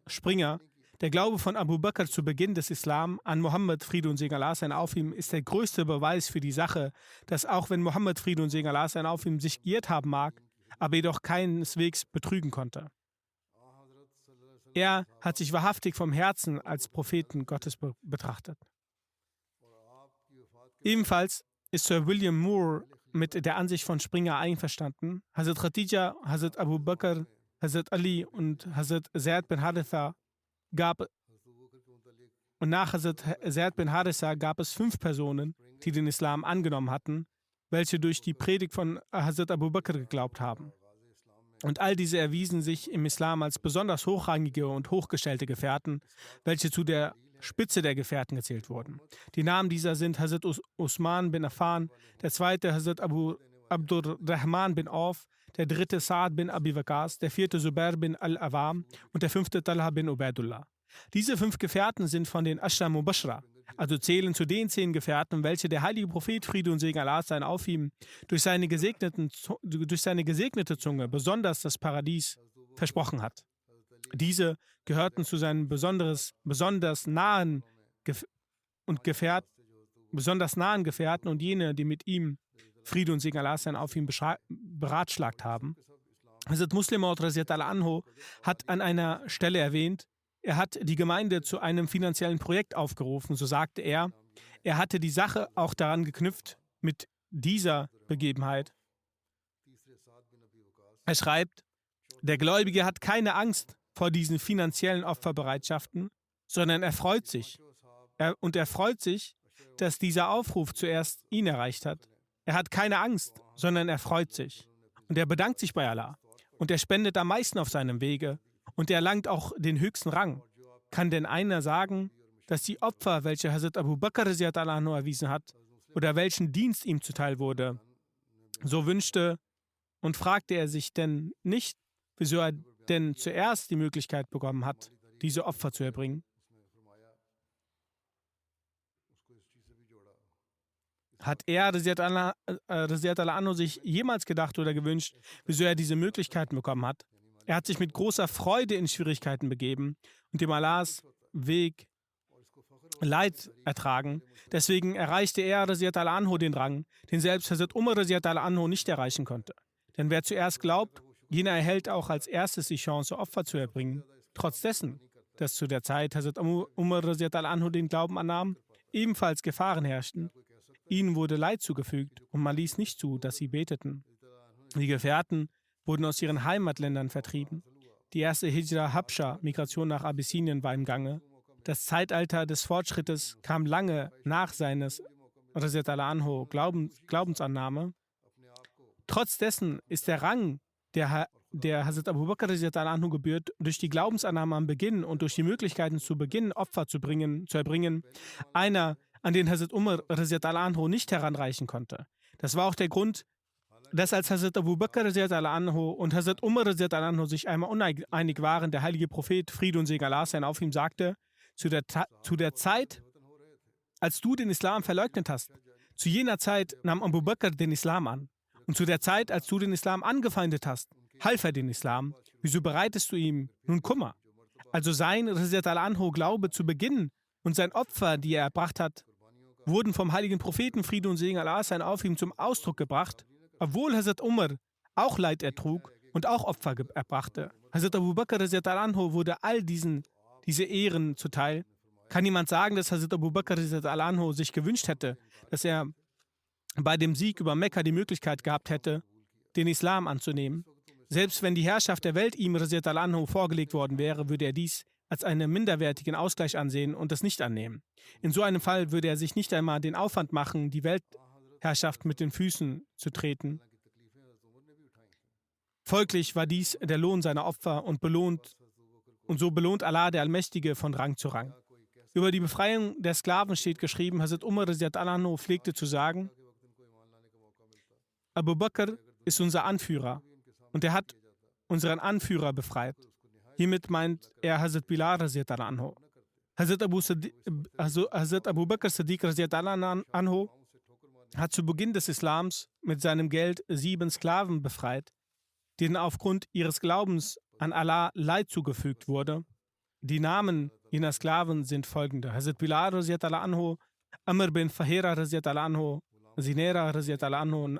Springer: Der Glaube von Abu Bakr zu Beginn des Islam an Mohammed, Friede und Segen Allah sein auf ihm, ist der größte Beweis für die Sache, dass auch wenn Mohammed, Friede und Segen Allah sein auf ihm, sich geirrt haben mag, aber jedoch keineswegs betrügen konnte. Er hat sich wahrhaftig vom Herzen als Propheten Gottes betrachtet. Ebenfalls ist Sir William Moore mit der Ansicht von Springer einverstanden. Hazrat Khadija, Hazrat Abu Bakr, Hazrat Ali und Hazrat Zaid bin Haritha nach Hazrat Zaid bin Haritha gab es 5 Personen, die den Islam angenommen hatten, welche durch die Predigt von Hazrat Abu Bakr geglaubt haben. Und all diese erwiesen sich im Islam als besonders hochrangige und hochgestellte Gefährten, welche zu der Spitze der Gefährten gezählt wurden. Die Namen dieser sind Hazrat Usman bin Affan, der zweite Hazrat Abdurrahman bin Auf, der dritte Saad bin Abi Waqas, der vierte Zubair bin Al-Awam und der fünfte Talha bin Ubaidullah. Diese 5 Gefährten sind von den Ashra Mubashra, also zählen zu den 10 Gefährten, welche der heilige Prophet, Friede und Segen Allah sein auf ihm, durch seine gesegnete Zunge besonders das Paradies versprochen hat. Diese gehörten zu seinen besonders nahen Gefährten und jene, die mit ihm Friede und Segen Allah sein auf ihm beratschlagt haben. Hazrat Muslim Maud Radhiyallahu anhu hat an einer Stelle erwähnt, er hat die Gemeinde zu einem finanziellen Projekt aufgerufen. So sagte er hatte die Sache auch daran geknüpft mit dieser Begebenheit. Er schreibt, der Gläubige hat keine Angst vor diesen finanziellen Opferbereitschaften, sondern er freut sich. Er freut sich, dass dieser Aufruf zuerst ihn erreicht hat. Er hat keine Angst, sondern er freut sich. Und er bedankt sich bei Allah. Und er spendet am meisten auf seinem Wege. Und er erlangt auch den höchsten Rang. Kann denn einer sagen, dass die Opfer, welche Hazrat Abu Bakr radhiyallahu erwiesen hat, oder welchen Dienst ihm zuteil wurde, so wünschte und fragte er sich denn nicht, wieso er denn zuerst die Möglichkeit bekommen hat, diese Opfer zu erbringen? Hat er, radhiyallahu anhu, sich jemals gedacht oder gewünscht, wieso er diese Möglichkeiten bekommen hat? Er hat sich mit großer Freude in Schwierigkeiten begeben und dem Allahs Weg Leid ertragen. Deswegen erreichte er, radhiyallahu anhu, den Rang, den selbst Hazrat Umar radhiyallahu anhu nicht erreichen konnte. Denn wer zuerst glaubt, jener erhält auch als erstes die Chance, Opfer zu erbringen. Trotz dessen, dass zu der Zeit Hazrat Umar radhiyallahu anhu den Glauben annahm, ebenfalls Gefahren herrschten. Ihnen wurde Leid zugefügt und man ließ nicht zu, dass sie beteten. Die Gefährten wurden aus ihren Heimatländern vertrieben. Die erste Hijra Habscha, Migration nach Abyssinien, war im Gange. Das Zeitalter des Fortschrittes kam lange nach seines radhiyallahu anhu Glaubensannahme. Trotz dessen ist der Rang, der Hazrat Abu Bakr radhiyallahu anhu gebührt, durch die Glaubensannahme am Beginn und durch die Möglichkeiten zu Beginn Opfer zu erbringen, einer, an den Hazrat Umar radhiyallahu anhu nicht heranreichen konnte. Das war auch der Grund, dass als Hazrat Abu Bakr radhiyallahu anhu und Hazrat Umar radhiyallahu anhu sich einmal uneinig waren, der heilige Prophet, Friede und Segen Allah sein auf ihm, sagte, zu der Zeit, als du den Islam verleugnet hast, zu jener Zeit nahm Abu Bakr den Islam an. Und zu der Zeit, als du den Islam angefeindet hast, half er den Islam. Wieso bereitest du ihm nun Kummer? Also sein radhiyallahu anhu Glaube zu Beginn und sein Opfer, die er erbracht hat, wurden vom heiligen Propheten, Friede und Segen Allah sein auf ihm, zum Ausdruck gebracht, obwohl Hazrat Umar auch Leid ertrug und auch Opfer erbrachte. Hazrat Abu Bakr radiallahu anhu wurde all diese Ehren zuteil. Kann jemand sagen, dass Hazrat Abu Bakr radiallahu anhu sich gewünscht hätte, dass er bei dem Sieg über Mekka die Möglichkeit gehabt hätte, den Islam anzunehmen? Selbst wenn die Herrschaft der Welt ihm radiallahu anhu vorgelegt worden wäre, würde er dies als einen minderwertigen Ausgleich ansehen und es nicht annehmen. In so einem Fall würde er sich nicht einmal den Aufwand machen, die Weltherrschaft mit den Füßen zu treten. Folglich war dies der Lohn seiner Opfer und so belohnt Allah der Allmächtige von Rang zu Rang. Über die Befreiung der Sklaven steht geschrieben, Hazrat Umar radiallahu anhu pflegte zu sagen, Abu Bakr ist unser Anführer und er hat unseren Anführer befreit. Hiermit meint er Hazrat Bilal radiallahu anhu. Hazrat Abu Bakr Siddiq radiallahu anhu hat zu Beginn des Islams mit seinem Geld 7 Sklaven befreit, denen aufgrund ihres Glaubens an Allah Leid zugefügt wurde. Die Namen jener Sklaven sind folgende: Hazrat Bilal radiallahu anhu, Amr bin Fahira radiallahu anhu, Zinera radiallahu anhu,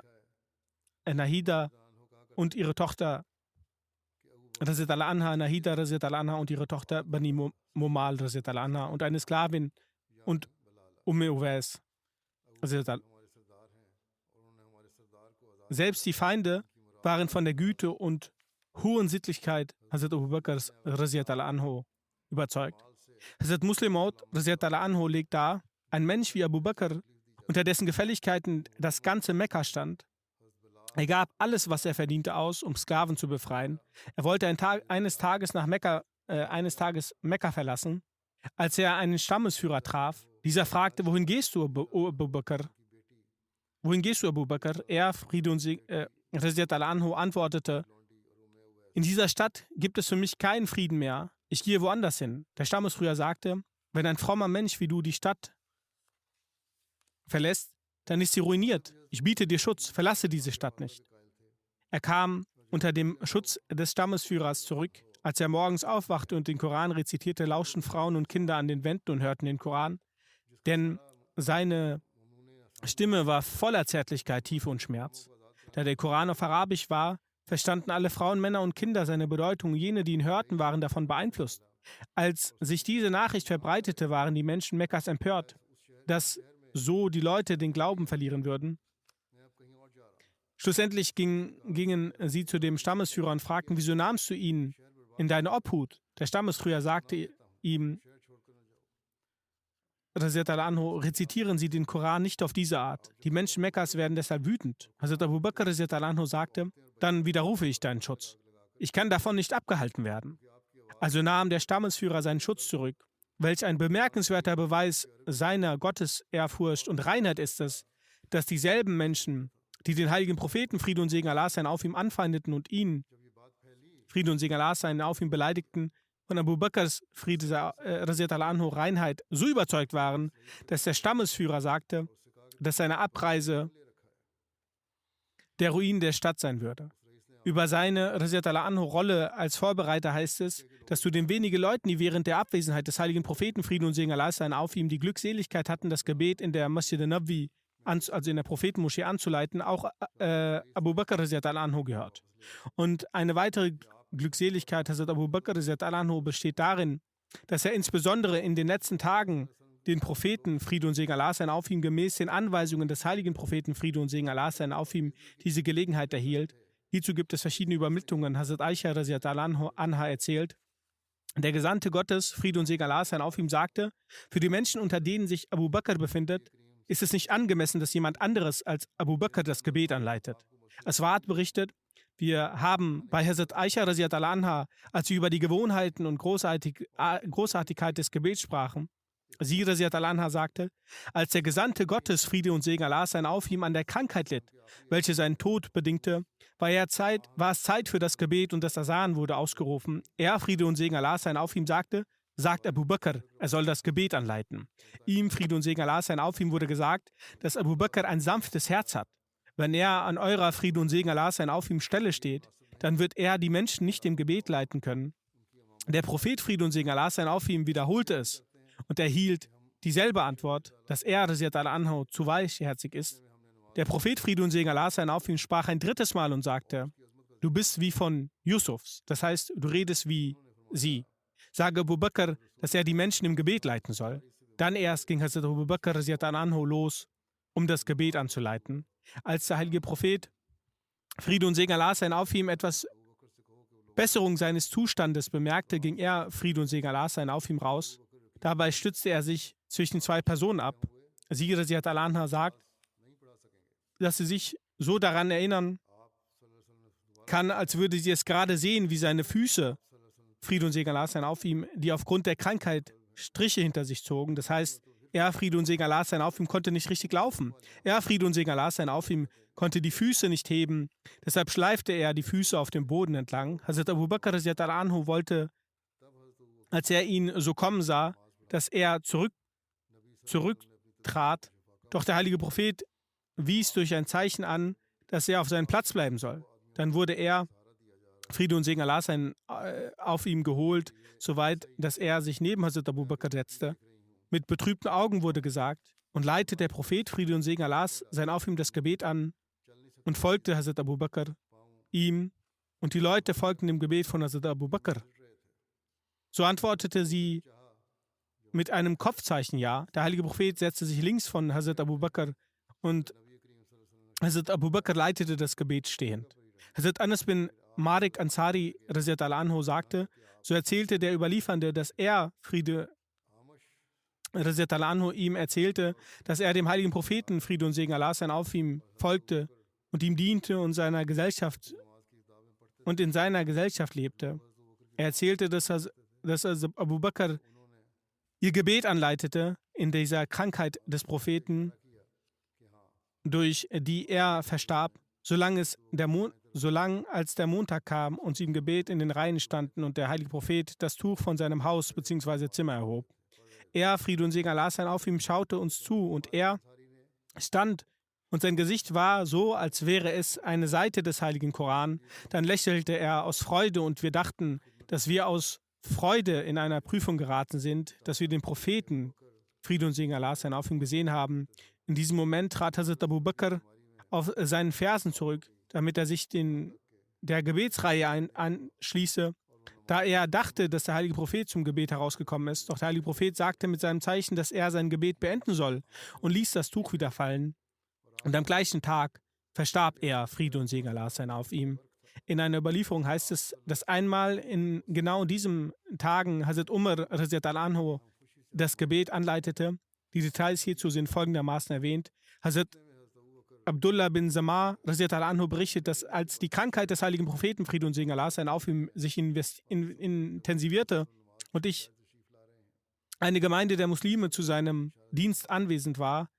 Nahida und ihre Tochter radiallahu anha, Nahida radiallahu anha und ihre Tochter Bani Mumal radiallahu anha und eine Sklavin und Uwais. Selbst die Feinde waren von der Güte und hohen Sittlichkeit Hazrat Abu Bakrs radiallahu anhu überzeugt. Hazrat Muslim Maud radiallahu anhu legt dar, ein Mensch wie Abu Bakr, unter dessen Gefälligkeiten das ganze Mekka stand. Er gab alles, was er verdiente, aus, um Sklaven zu befreien. Er wollte eines Tages Mekka verlassen. Als er einen Stammesführer traf, dieser fragte, wohin gehst du, Abu Bakr? Wohin gehst du, Abu Bakr? Er, Friede und radiallahu anhu, antwortete, in dieser Stadt gibt es für mich keinen Frieden mehr. Ich gehe woanders hin. Der Stammesführer sagte, wenn ein frommer Mensch wie du die Stadt verlässt, dann ist sie ruiniert. Ich biete dir Schutz, verlasse diese Stadt nicht. Er kam unter dem Schutz des Stammesführers zurück. Als er morgens aufwachte und den Koran rezitierte, lauschten Frauen und Kinder an den Wänden und hörten den Koran. Denn seine Stimme war voller Zärtlichkeit, Tiefe und Schmerz. Da der Koran auf Arabisch war, verstanden alle Frauen, Männer und Kinder seine Bedeutung. Jene, die ihn hörten, waren davon beeinflusst. Als sich diese Nachricht verbreitete, waren die Menschen Mekkas empört, dass so die Leute den Glauben verlieren würden. Schlussendlich gingen sie zu dem Stammesführer und fragten, wieso nahmst du ihn in deine Obhut? Der Stammesführer sagte ihm, rezitieren Sie den Koran nicht auf diese Art. Die Menschen Mekkas werden deshalb wütend. Hazrat Abu Bakr sagte, dann widerrufe ich deinen Schutz. Ich kann davon nicht abgehalten werden. Also nahm der Stammesführer seinen Schutz zurück. Welch ein bemerkenswerter Beweis seiner Gottesehrfurcht und Reinheit ist es, dass dieselben Menschen, die den heiligen Propheten, Friede und Segen Allah sein, auf ihm anfeindeten und ihn, Friede und Segen Allah sein, auf ihm beleidigten, von Abu Bakrs radiallahu anhu Reinheit so überzeugt waren, dass der Stammesführer sagte, dass seine Abreise der Ruin der Stadt sein würde. Über seine radiallahu anhu Rolle als Vorbereiter heißt es, dass zu den wenigen Leuten, die während der Abwesenheit des heiligen Propheten, Friede und Segen Allah sein, auf ihm die Glückseligkeit hatten, das Gebet in der Masjid al-Nabawi, also in der Prophetenmoschee anzuleiten, auch Abu Bakr radiallahu anhu gehört. Und eine weitere Glückseligkeit Hazrat Abu Bakr radiallahu anhu besteht darin, dass er insbesondere in den letzten Tagen den Propheten, Friede und Segen Allah sein, auf ihm gemäß den Anweisungen des heiligen Propheten, Friede und Segen Allah sein, auf ihm diese Gelegenheit erhielt. Hierzu gibt es verschiedene Übermittlungen. Hazrat Aisha radiallahu anha erzählt, der Gesandte Gottes, Friede und Segen Allah sein, auf ihm sagte, für die Menschen, unter denen sich Abu Bakr befindet, ist es nicht angemessen, dass jemand anderes als Abu Bakr das Gebet anleitet. Es ward berichtet, wir haben bei Hazrat Aisha radiallahu anha, als wir über die Gewohnheiten und Großartigkeit des Gebets sprachen, sie radiallahu anha sagte, als der Gesandte Gottes, Friede und Segen Allah sein, auf ihm an der Krankheit litt, welche seinen Tod bedingte, war es Zeit für das Gebet und das Asan wurde ausgerufen. Er, Friede und Segen Allah sein, auf ihm sagte, sagt Abu Bakr, er soll das Gebet anleiten. Ihm, Friede und Segen Allah sein, auf ihm wurde gesagt, dass Abu Bakr ein sanftes Herz hat. Wenn er an eurer Friede und Segen Allah sein, auf ihm Stelle steht, dann wird er die Menschen nicht im Gebet leiten können. Der Prophet, Friede und Segen Allah sein, auf ihm wiederholte es und erhielt dieselbe Antwort, dass er radiallahu anhu zu weichherzig ist. Der Prophet, Friede und Segen Allah sein, auf ihm sprach ein drittes Mal und sagte, du bist wie von Yusufs, das heißt, du redest wie sie. Sage Abu Bakr, dass er die Menschen im Gebet leiten soll. Dann erst ging Hazrat Abu Bakr radiallahu anhu los, um das Gebet anzuleiten. Als der heilige Prophet, Friede und Segen Allah sein auf ihm, etwas Besserung seines Zustandes bemerkte, ging er, Friede und Segen Allah sein auf ihm, raus. Dabei stützte er sich zwischen zwei Personen ab. Sie, radiallahu anha, sagt, dass sie sich so daran erinnern kann, als würde sie es gerade sehen, wie seine Füße, Friede und Segen Allah sein auf ihm, die aufgrund der Krankheit Striche hinter sich zogen. Das heißt, er, Friede und Segen Allah sein auf ihm, konnte nicht richtig laufen. Er, Friede und Segen Allah sein auf ihm, konnte die Füße nicht heben. Deshalb schleifte er die Füße auf dem Boden entlang. Hazrat Abu Bakr radiallahu anhu wollte, als er ihn so kommen sah, dass er zurücktrat. Doch der heilige Prophet wies durch ein Zeichen an, dass er auf seinen Platz bleiben soll. Dann wurde er, Friede und Segen Allah sein, auf ihm geholt, soweit, dass er sich neben Hazrat Abu Bakr setzte. Mit betrübten Augen wurde gesagt, und leitet der Prophet, Friede und Segen Allah sein, auf ihm das Gebet an und folgte Hazrat Abu Bakr ihm, und die Leute folgten dem Gebet von Hazrat Abu Bakr. So antwortete sie mit einem Kopfzeichen ja. Der heilige Prophet setzte sich links von Hazrat Abu Bakr und Hazrat Abu Bakr leitete das Gebet stehend. Hazrat Anas bin Malik Ansari radiallahu anhu sagte, so erzählte der Überliefernde, dass er, Friede radiallahu anhu, ihm erzählte, dass er dem heiligen Propheten, Friede und Segen Allah sein, auf ihm folgte und ihm diente und in seiner Gesellschaft lebte. Er erzählte, dass Abu Bakr ihr Gebet anleitete in dieser Krankheit des Propheten, durch die er verstarb, solange als der Montag kam und sie im Gebet in den Reihen standen und der heilige Prophet das Tuch von seinem Haus bzw. Zimmer erhob. Er, Friede und Segen Allah sein auf ihm, schaute uns zu und er stand und sein Gesicht war so, als wäre es eine Seite des heiligen Koran. Dann lächelte er aus Freude und wir dachten, dass wir aus Freude in einer Prüfung geraten sind, dass wir den Propheten, Friede und Segen Allah sein, auf ihm gesehen haben. In diesem Moment trat Hazrat Abu Bakr auf seinen Fersen zurück, damit er sich der Gebetsreihe anschließe, da er dachte, dass der heilige Prophet zum Gebet herausgekommen ist. Doch der heilige Prophet sagte mit seinem Zeichen, dass er sein Gebet beenden soll und ließ das Tuch wieder fallen. Und am gleichen Tag verstarb er, Friede und Segen Allah sein auf ihm. In einer Überlieferung heißt es, dass einmal in genau diesen Tagen Hazrat Umar radiallahu anhu das Gebet anleitete. Die Details hierzu sind folgendermaßen erwähnt. Hazrat Abdullah bin Samar radiallahu anhu berichtet, dass als die Krankheit des heiligen Propheten, Friede und Segen Allah sein auf ihm, sich intensivierte und eine Gemeinde der Muslime zu seinem Dienst anwesend war,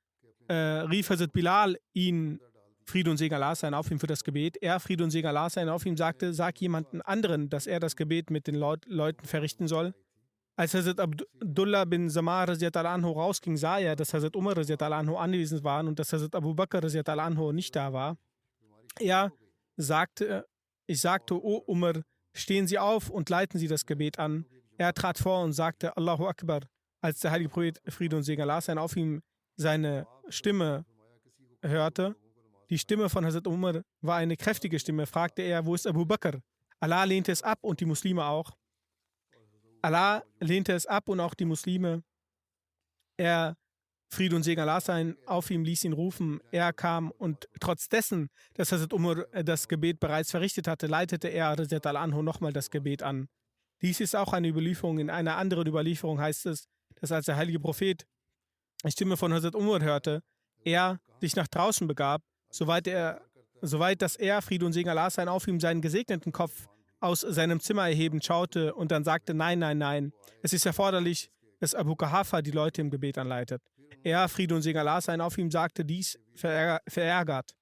rief Hazrat Bilal ihn, Friede und Segen Allah sein auf ihm, für das Gebet. Er, Friede und Segen Allah sein auf ihm, sagte, sag jemanden anderen, dass er das Gebet mit den Leuten verrichten soll. Als Hazrat Abdullah bin Samar radiallahu anhu rausging, sah er, dass Hazrat Umar radiallahu anhu anwesend waren und dass Hazrat Abu Bakr radiallahu anhu nicht da war. Ich sagte, O Umar, stehen Sie auf und leiten Sie das Gebet an. Er trat vor und sagte, Allahu Akbar. Als der heilige Prophet, Friede und Segen Allah sein auf ihm, seine Stimme hörte, die Stimme von Hazrat Umar war eine kräftige Stimme, fragte er, wo ist Abu Bakr? Allah lehnte es ab und die Muslime auch. Allah lehnte es ab und auch die Muslime. Er, Friede und Segen Allah sein, auf ihm ließ ihn rufen. Er kam und trotz dessen, dass Hazrat Umar das Gebet bereits verrichtet hatte, leitete er radiallahu anhu nochmal das Gebet an. Dies ist auch eine Überlieferung. In einer anderen Überlieferung heißt es, dass als der heilige Prophet die Stimme von Hazrat Umar hörte, er sich nach draußen begab, soweit dass er, Friede und Segen Allah sein, auf ihm seinen gesegneten Kopf aus seinem Zimmer erhebend schaute und dann sagte, nein, nein, nein, es ist erforderlich, dass Abu Quhafa die Leute im Gebet anleitet. Er, Friede und Segen Allah sein, auf ihm sagte dies verärgert.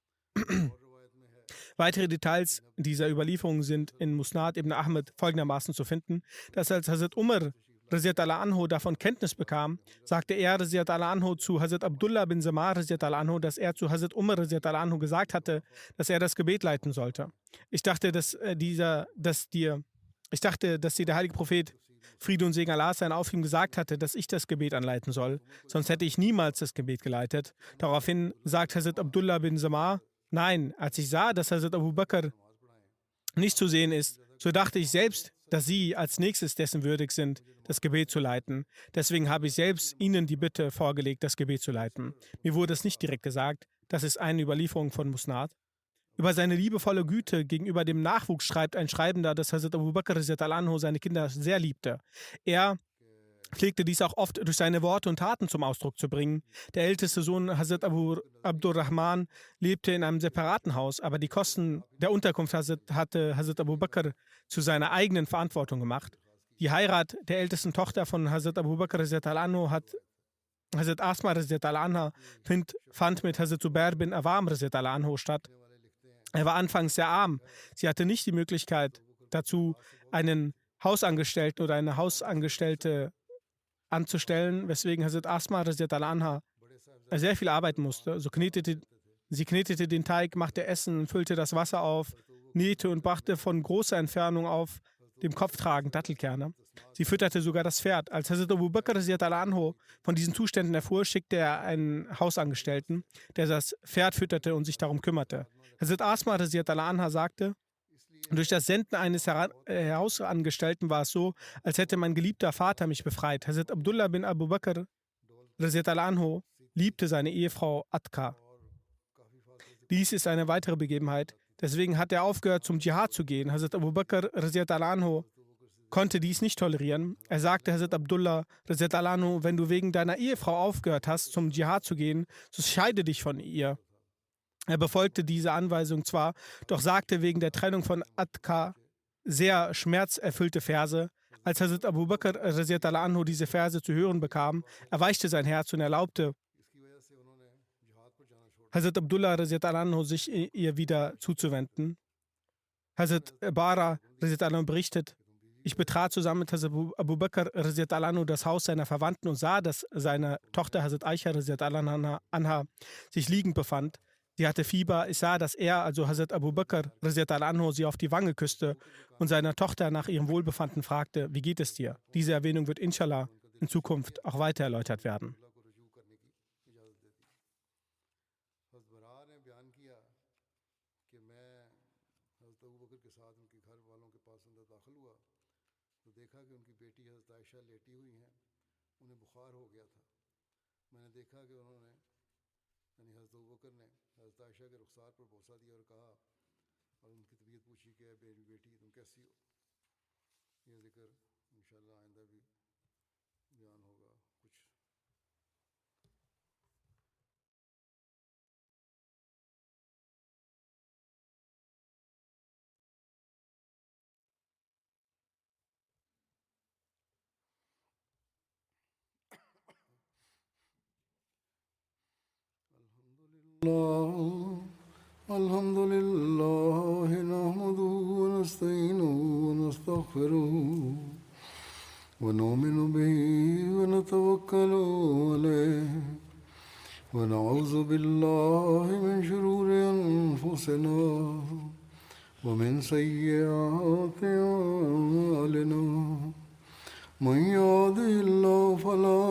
Weitere Details dieser Überlieferung sind in Musnad ibn Ahmed folgendermaßen zu finden, dass als Hazrat Umar radiallahu anhu davon Kenntnis bekam, sagte er radiallahu anhu zu Hazrat Abdullah bin Samar radiallahu anhu, dass er zu Hazrat Umar radiallahu anhu gesagt hatte, dass er das Gebet leiten sollte. Ich dachte, dass dir der heilige Prophet, Friede und Segen Allah sein, auf ihm gesagt hatte, dass ich das Gebet anleiten soll. Sonst hätte ich niemals das Gebet geleitet. Daraufhin sagt Hazrat Abdullah bin Samar, nein, als ich sah, dass Hazrat Abu Bakr nicht zu sehen ist, so dachte ich selbst, dass Sie als nächstes dessen würdig sind, das Gebet zu leiten. Deswegen habe ich selbst Ihnen die Bitte vorgelegt, das Gebet zu leiten. Mir wurde es nicht direkt gesagt, das ist eine Überlieferung von Musnad. Über seine liebevolle Güte gegenüber dem Nachwuchs schreibt ein Schreibender, dass Hazrat Abu Bakr radiallahu anhu seine Kinder sehr liebte. Er pflegte dies auch oft durch seine Worte und Taten zum Ausdruck zu bringen. Der älteste Sohn Hazrat Abu Abdurrahman lebte in einem separaten Haus, aber die Kosten der Unterkunft hatte Hazrat Abu Bakr zu seiner eigenen Verantwortung gemacht. Die Heirat der ältesten Tochter von Hazrat Abu Bakr radiallahu anhu hat Hazrat Asma radiallahu anha fand mit Hazrat Zubair bin Awam radiallahu anhu statt. Er war anfangs sehr arm. Sie hatte nicht die Möglichkeit dazu, einen Hausangestellten oder eine Hausangestellte anzustellen, weswegen Hazrat Asma radiallahu anha sehr viel arbeiten musste. Sie knetete den Teig, machte Essen, füllte das Wasser auf, nähte und brachte von großer Entfernung auf dem Kopf tragend Dattelkerne. Sie fütterte sogar das Pferd. Als Hazrat Abu Bakr radiallahu anhu von diesen Zuständen erfuhr, schickte er einen Hausangestellten, der das Pferd fütterte und sich darum kümmerte. Hazrat Asma radiallahu anha sagte, durch das Senden eines Hausangestellten war es so, als hätte mein geliebter Vater mich befreit. Hazrat Abdullah bin Abu Bakr radiallahu anhu liebte seine Ehefrau Atka. Dies ist eine weitere Begebenheit. Deswegen hat er aufgehört, zum Dschihad zu gehen. Hazrat Abu Bakr radiallahu anhu konnte dies nicht tolerieren. Er sagte Hazrat Abdullah radiallahu anhu, wenn du wegen deiner Ehefrau aufgehört hast, zum Dschihad zu gehen, so scheide dich von ihr. Er befolgte diese Anweisung zwar, doch sagte wegen der Trennung von Atka sehr schmerzerfüllte Verse. Als Hazrat Abu Bakr radiallahu anhu diese Verse zu hören bekam, erweichte sein Herz und erlaubte Hazrat Abdullah radiallahu anhu sich ihr wieder zuzuwenden. Hazrat Bara radiallahu anhu berichtet, ich betrat zusammen mit Hazrat Abu Bakr radiallahu anhu das Haus seiner Verwandten und sah, dass seine Tochter Hazrat Aisha radiallahu anha sich liegend befand. Sie hatte Fieber. Ich sah, dass er, also Hazrat Abu Bakr radiallahu anhu, sie auf die Wange küsste und seiner Tochter nach ihrem Wohlbefinden fragte, wie geht es dir? Diese Erwähnung wird inshallah in Zukunft auch weiter erläutert werden. الحمد لله نحمده ونستعينه ونستغفره ونؤمن به ونتوكل عليه ونعوذ بالله من شرور أنفسنا ومن سيئات أعمالنا من يهده الله فلا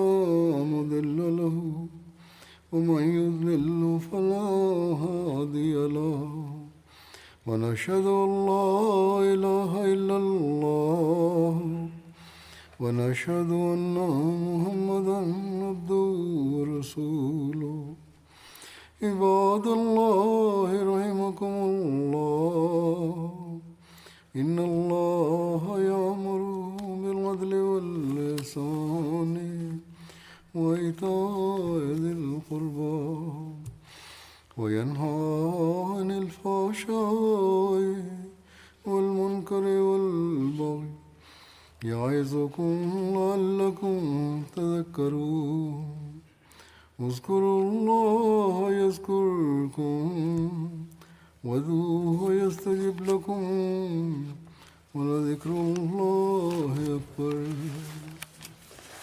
مضل له ومن يضلل فلا هادي له ونشهد أن لا إله إلا الله ونشهد أن محمدا عبده ورسوله عباد الله رحمكم الله إن الله يأمر بالعدل والإحسان وإيتاء ذي القربى وينهى عن الفحشاء والمنكر والبغي يعظكم لعلكم تذكرون اذكروا الله يذكركم وادعوه يستجب لكم ولذكر الله أكبر